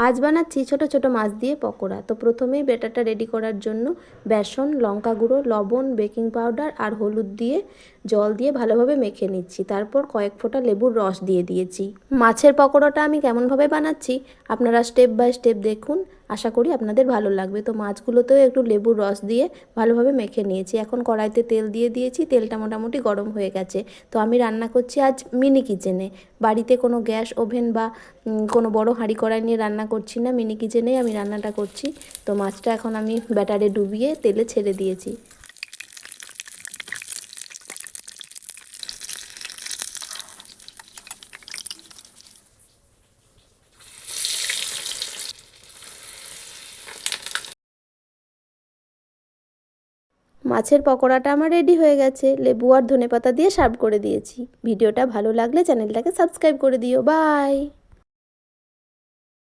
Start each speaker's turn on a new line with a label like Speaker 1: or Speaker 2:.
Speaker 1: আজ বানাচ্ছি ছোট ছোট মাছ দিয়ে পকোড়া। তো প্রথমেই ব্যাটারটা রেডি করার জন্য বেসন, লঙ্কা গুঁড়ো, লবণ, বেকিং পাউডার আর হলুদ দিয়ে জল দিয়ে ভালোভাবে মেখে নিচ্ছি। তারপর কয়েক ফোঁটা লেবুর রস দিয়ে দিয়েছি। মাছের পকোড়াটা আমি কেমনভাবে বানাচ্ছি আপনারা স্টেপ বাই স্টেপ দেখুন, আশা করি আপনাদের ভালো লাগবে। তো মাছগুলোতেও একটু লেবুর রস দিয়ে ভালোভাবে মেখে নিয়েছি। এখন কড়াইতে তেল দিয়ে দিয়েছি, তেলটা মোটামুটি গরম হয়ে গেছে। তো আমি রান্না করছি আজ মিনি কিচেনে, বাড়িতে কোনো গ্যাস ওভেন বা কোনো বড় হাঁড়ি কড়াই নিয়ে রান্না করছি না, মিনি কিচেনেই আমি রান্নাটা করছি। তো মাছটা এখন আমি ব্যাটারে ডুবিয়ে তেলে ছেড়ে দিয়েছি। মাছের পকোড়াটা আমার রেডি হয়ে গেছে। লেবু আর ধনেপাতা দিয়ে সার্ভ করে দিয়েছি। ভিডিওটা ভালো লাগলে চ্যানেলটাকে সাবস্ক্রাইব করে দিও। বাই।